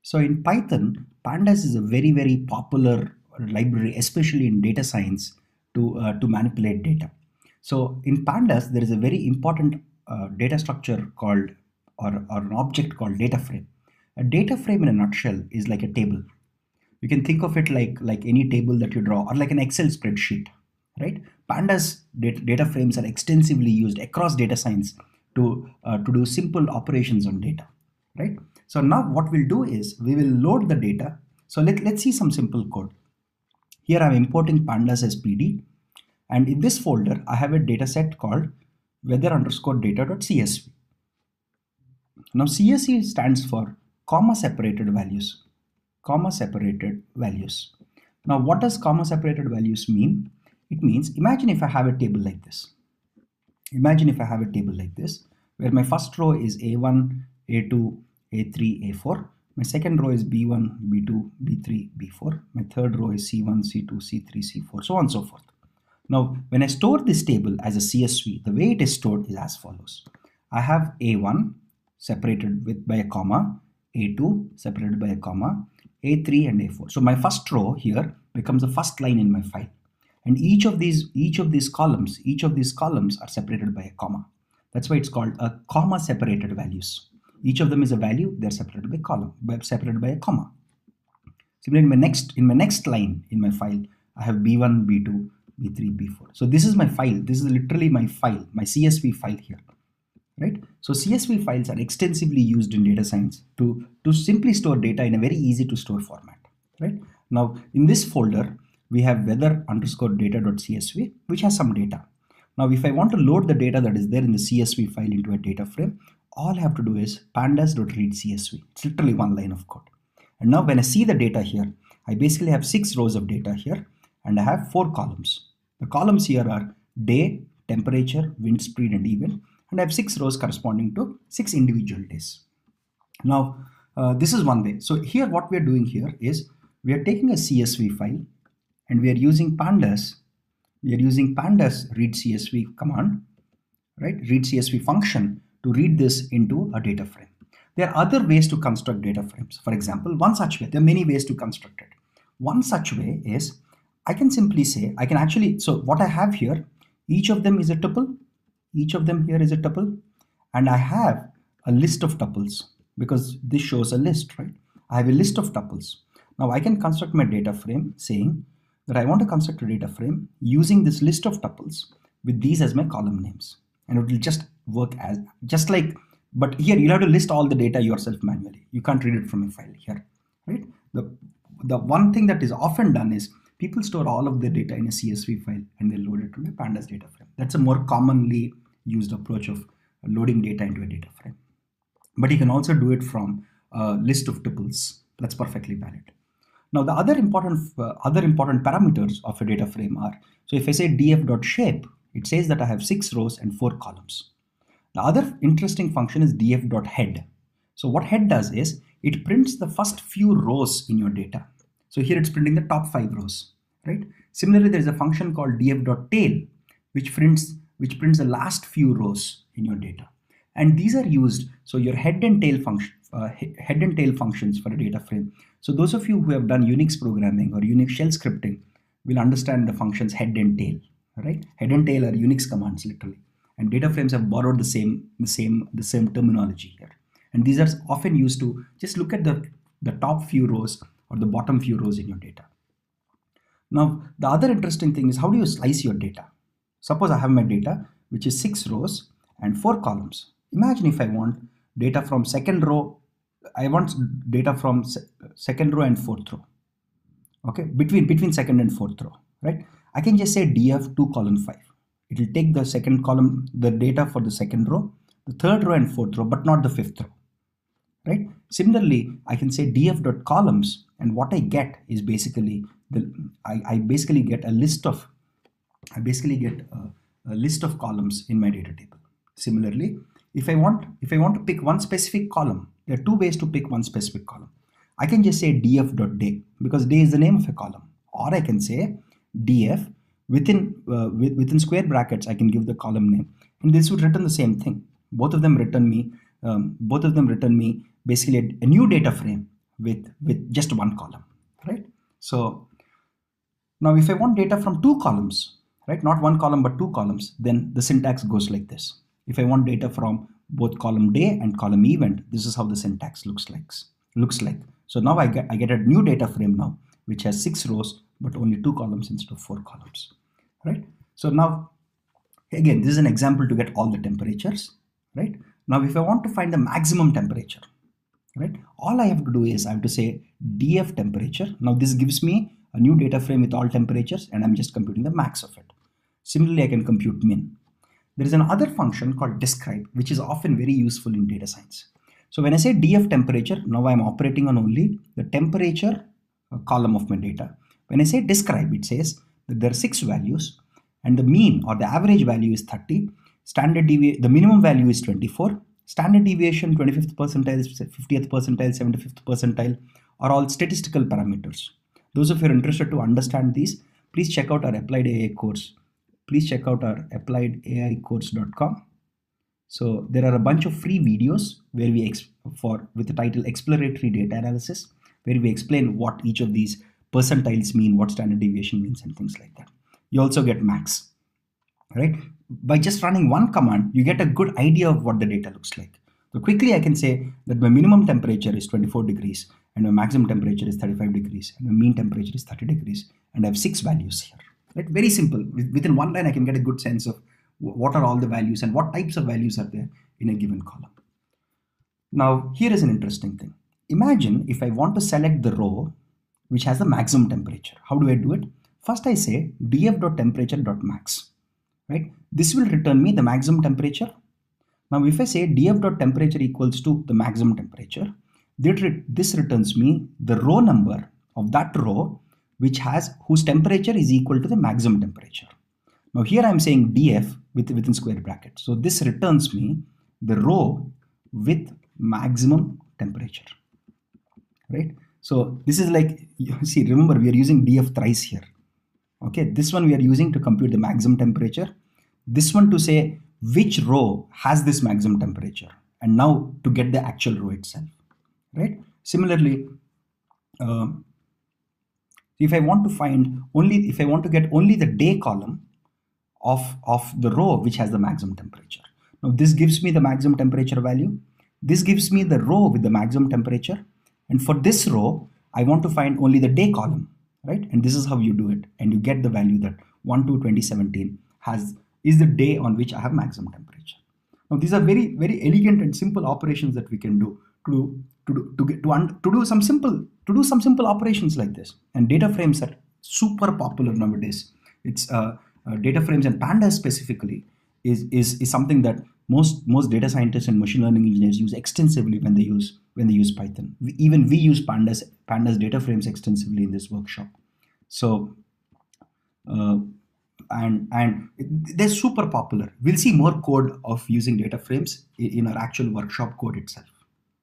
So in Python, Pandas is a very, very popular library, especially in data science to manipulate data. So in Pandas, there is a very important data structure called, or an object called data frame. A data frame in a nutshell is like a table. You can think of it like any table that you draw, or like an Excel spreadsheet, right? Pandas data frames are extensively used across data science to do simple operations on data, right? So now what we'll do is we will load the data. So let's see some simple code. Here I'm importing pandas as PD, and in this folder I have a data set called weather underscore data.csv. Now CSV stands for comma separated values. Comma separated values. Now what does comma separated values mean? It means, imagine if I have a table like this. Imagine if I have a table like this, where my first row is A1, A2, A3, A4. My second row is B1, B2, B3, B4. My third row is C1, C2, C3, C4, so on and so forth. Now, when I store this table as a CSV, the way it is stored is as follows. I have A1 separated by a comma, A2 separated by a comma, A3 and A4. So my first row here becomes the first line in my file. And each of these columns are separated by a comma. That's why it's called a comma separated values. Each of them is a value, they're separated by a comma. Similarly, in my next line in my file, I have B1, B2, B3, B4. So this is my file. This is literally my file, my CSV file here, right? So CSV files are extensively used in data science to simply store data in a very easy to store format, right? Now in this folder, we have weather underscore data.csv, which has some data. Now, if I want to load the data that is there in the CSV file into a data frame, all I have to do is pandas.read CSV. It's literally one line of code. And now when I see the data here, I basically have 6 rows of data here, and I have 4 columns. The columns here are day, temperature, wind speed, and event, and I have 6 rows corresponding to 6 individual days. Now, this is one way. So here what we are doing here is we are taking a CSV file, and we are using pandas read CSV command, right? Read CSV function to read this into a data frame. There are other ways to construct data frames. For example, one such way, there are many ways to construct it. One such way is I can simply say, so what I have here, each of them is a tuple. Each of them here is a tuple, and I have a list of tuples because this shows a list, right? I have a list of tuples. Now I can construct my data frame saying that I want to construct a data frame using this list of tuples with these as my column names, and it will just work as but here you'll have to list all the data yourself manually. You can't read it from a file here, right? The one thing that is often done is people store all of their data in a CSV file and they load it to a pandas data frame. That's a more commonly used approach of loading data into a data frame. But you can also do it from a list of tuples. That's perfectly valid. Now the other important parameters of a data frame are, so if I say df.shape, it says that I have 6 rows and 4 columns. The other interesting function is df.head. So what head does is it prints the first few rows in your data. So here it's printing the top 5 rows, right? Similarly, there is a function called df.tail, which prints the last few rows in your data. And these are used, so your head and tail functions for a data frame. So those of you who have done Unix programming or Unix shell scripting will understand the functions head and tail, right? Head and tail are Unix commands literally, and data frames have borrowed the same terminology here. And these are often used to just look at the top few rows or the bottom few rows in your data. Now, the other interesting thing is, how do you slice your data? Suppose I have my data, which is 6 rows and 4 columns. Imagine if I want data from second row, I want data from second row and fourth row. Okay, between second and fourth row, right? I can just say df2 column 5. It will take the second column, the data for the second row, the third row and fourth row, but not the fifth row, right? Similarly, I can say df.columns, and what I get is basically I basically get a list of columns in my data table. Similarly, if I want to pick one specific column, there are 2 ways to pick one specific column. I can just say df.day because day is the name of a column, or I can say df within square brackets. I can give the column name, and this would return the same thing. Both of them return me basically a new data frame with just one column, right? So now if I want data from two columns, right, not one column but two columns, then the syntax goes like this. If I want data from both column day and column event, this is how the syntax looks like. So now I get a new data frame now, which has 6 rows but only 2 columns instead of 4 columns, right? So now again, this is an example to get all the temperatures, right? Now if I want to find the maximum temperature, right, all I have to do is I have to say df temperature. Now this gives me a new data frame with all temperatures, and I'm just computing the max of it. Similarly, I can compute min. There is another function called describe, which is often very useful in data science. So when I say df temperature, now I'm operating on only the temperature column of my data. When I say describe, it says that there are 6 values, and the mean or the average value is 30. The minimum value is 24. Standard deviation, 25th percentile, 50th percentile, 75th percentile are all statistical parameters. Those of you who are interested to understand these, please check out our Applied AI course. Please check out our appliedaicourse.com. So there are a bunch of free videos where with the title Exploratory Data Analysis, where we explain what each of these percentiles mean, what standard deviation means, and things like that. You also get max, right? By just running one command, you get a good idea of what the data looks like. So quickly I can say that my minimum temperature is 24 degrees and my maximum temperature is 35 degrees and my mean temperature is 30 degrees, and I have 6 values here, right? Very simple. Within one line I can get a good sense of what are all the values and what types of values are there in a given column. Now here is an interesting thing. Imagine if I want to select the row which has the maximum temperature. How do I do it? First I say df.temperature.max, right? This will return me the maximum temperature. Now if I say df.temperature equals to the maximum temperature, this returns me the row number of that row whose temperature is equal to the maximum temperature. Now here I am saying df within square brackets. So this returns me the row with maximum temperature, right? So this is like, see, remember we are using df thrice here. Okay, this one we are using to compute the maximum temperature. This one to say which row has this maximum temperature, and now to get the actual row itself, right? Similarly, if I want to get only the day column of the row which has the maximum temperature. Now this gives me the maximum temperature value. This gives me the row with the maximum temperature. And for this row, I want to find only the day column, right? And this is how you do it. And you get the value that 1/2/2017 is the day on which I have maximum temperature. Now these are very, very elegant and simple operations that we can do to do some simple operations like this. And data frames are super popular nowadays. It's data frames, and Pandas specifically is something that most data scientists and machine learning engineers use extensively when they use Python. We use Pandas data frames extensively in this workshop. So and they're super popular. We'll see more code of using data frames in our actual workshop code itself.